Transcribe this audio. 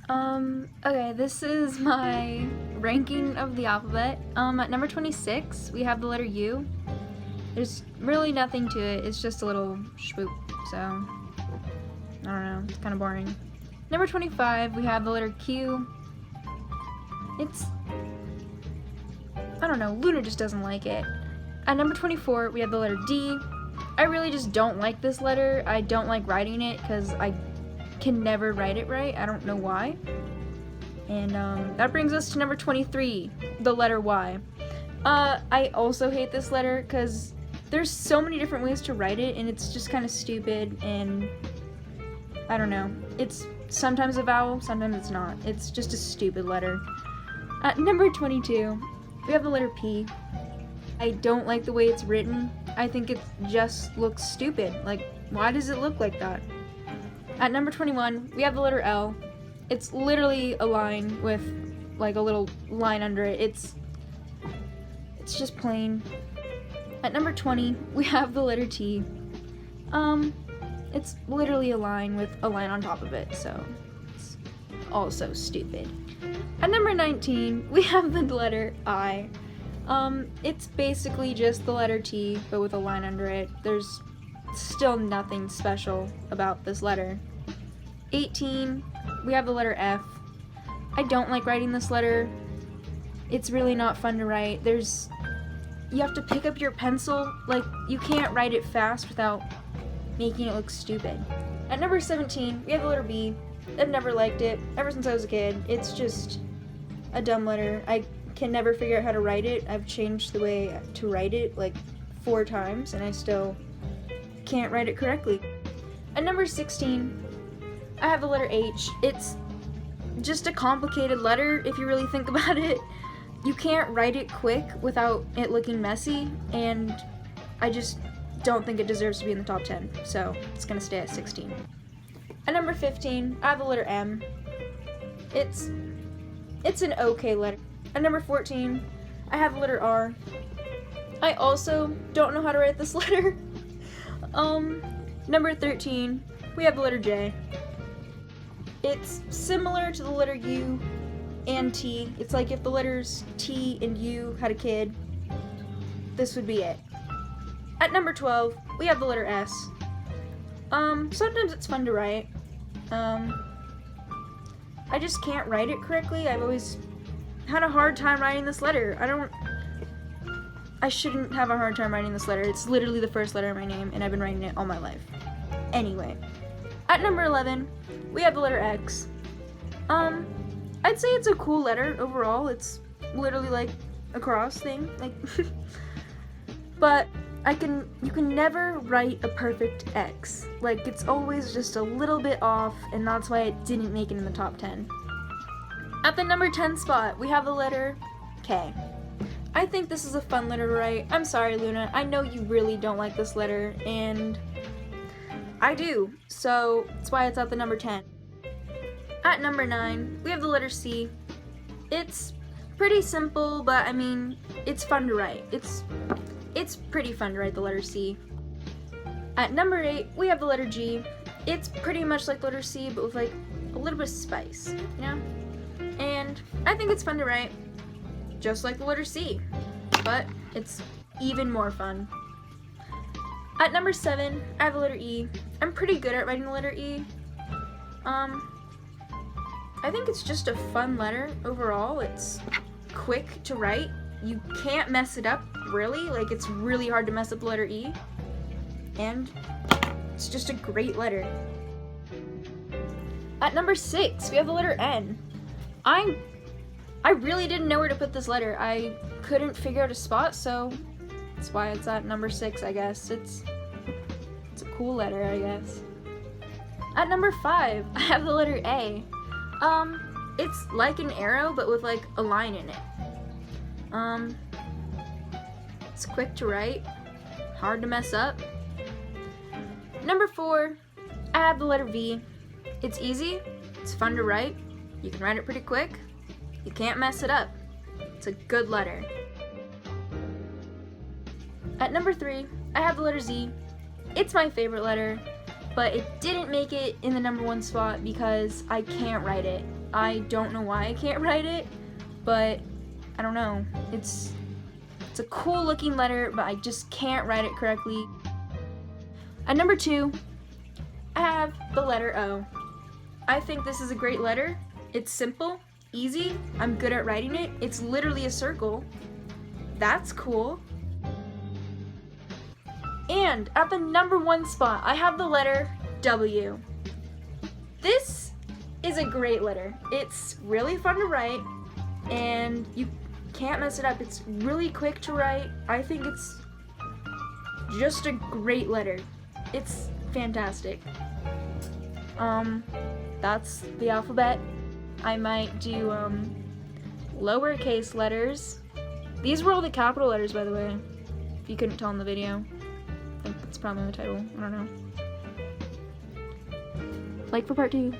Okay, this is my ranking of the alphabet. At number 26, we have the letter U. There's really nothing to it, it's just a little swoop, so I don't know, it's kind of boring. Number 25, we have the letter Q. I don't know, Luna just doesn't like it. At number 24, we have the letter D. I really just don't like this letter. I don't like writing it because I can never write it right. I don't know why. And that brings us to number 23, the letter Y. I also hate this letter because there's so many different ways to write it and it's just kind of stupid and I don't know. It's sometimes a vowel, sometimes it's not. It's just a stupid letter. At number 22, we have the letter P. I don't like the way it's written. I think it just looks stupid. Like, why does it look like that? At number 21, we have the letter L. It's literally a line with like a little line under it. It's just plain. At number 20, we have the letter T. It's literally a line with a line on top of it, so it's also stupid. At number 19, we have the letter I. It's basically just the letter T, but with a line under it. There's still nothing special about this letter. 18, we have the letter F. I don't like writing this letter. It's really not fun to write. You have to pick up your pencil. Like, you can't write it fast without making it look stupid. At number 17, we have the letter B. I've never liked it ever since I was a kid. It's just a dumb letter. I can never figure out how to write it. I've changed the way to write it like 4 times and I still can't write it correctly. At number 16, I have the letter H. It's just a complicated letter if you really think about it. You can't write it quick without it looking messy, and I just don't think it deserves to be in the top 10, so it's gonna stay at 16. At number 15, I have the letter M. It's an okay letter. At number 14, I have the letter R. I also don't know how to write this letter. Number 13, we have the letter J. It's similar to the letter U and T. It's like if the letters T and U had a kid, this would be it. At number 12, we have the letter S. Sometimes it's fun to write. I just can't write it correctly. I've always had a hard time writing this letter. I shouldn't have a hard time writing this letter. It's literally the first letter of my name, and I've been writing it all my life. Anyway, at number 11, we have the letter X. I'd say it's a cool letter overall. It's literally like a cross thing, like, but you can never write a perfect X. Like, it's always just a little bit off, and that's why it didn't make it in the top 10. At the number 10 spot, we have the letter K. I think this is a fun letter to write. I'm sorry, Luna. I know you really don't like this letter, and I do, so that's why it's at the number 10. At number 9, we have the letter C. It's pretty simple, but I mean, it's fun to write. It's pretty fun to write the letter C. At number 8, we have the letter G. It's pretty much like the letter C, but with like a little bit of spice, you know? And I think it's fun to write, just like the letter C, but it's even more fun. At number 7, I have the letter E. I'm pretty good at writing the letter E. I think it's just a fun letter overall. It's quick to write. You can't mess it up, really. Like, it's really hard to mess up the letter E. And it's just a great letter. At number 6, we have the letter N. I really didn't know where to put this letter. I couldn't figure out a spot, so that's why it's at number 6, I guess. It's a cool letter, I guess. At number 5, I have the letter A. It's like an arrow, but with like a line in it. It's quick to write, hard to mess up. Number 4, I have the letter V. It's easy, it's fun to write, you can write it pretty quick, you can't mess it up. It's a good letter. At number 3, I have the letter Z. It's my favorite letter, but it didn't make it in the number 1 spot because I can't write it. I don't know why I can't write it, but I don't know. It's a cool looking letter, but I just can't write it correctly. At number 2, I have the letter O. I think this is a great letter. It's simple, easy, I'm good at writing it. It's literally a circle. That's cool. And at the number 1 spot, I have the letter W. This is a great letter. It's really fun to write, and you can't mess it up. It's really quick to write. I think it's just a great letter. It's fantastic. That's the alphabet. I might do lowercase letters. These were all the capital letters, by the way, if you couldn't tell in the video. I think that's probably the title. I don't know. Like for part 2.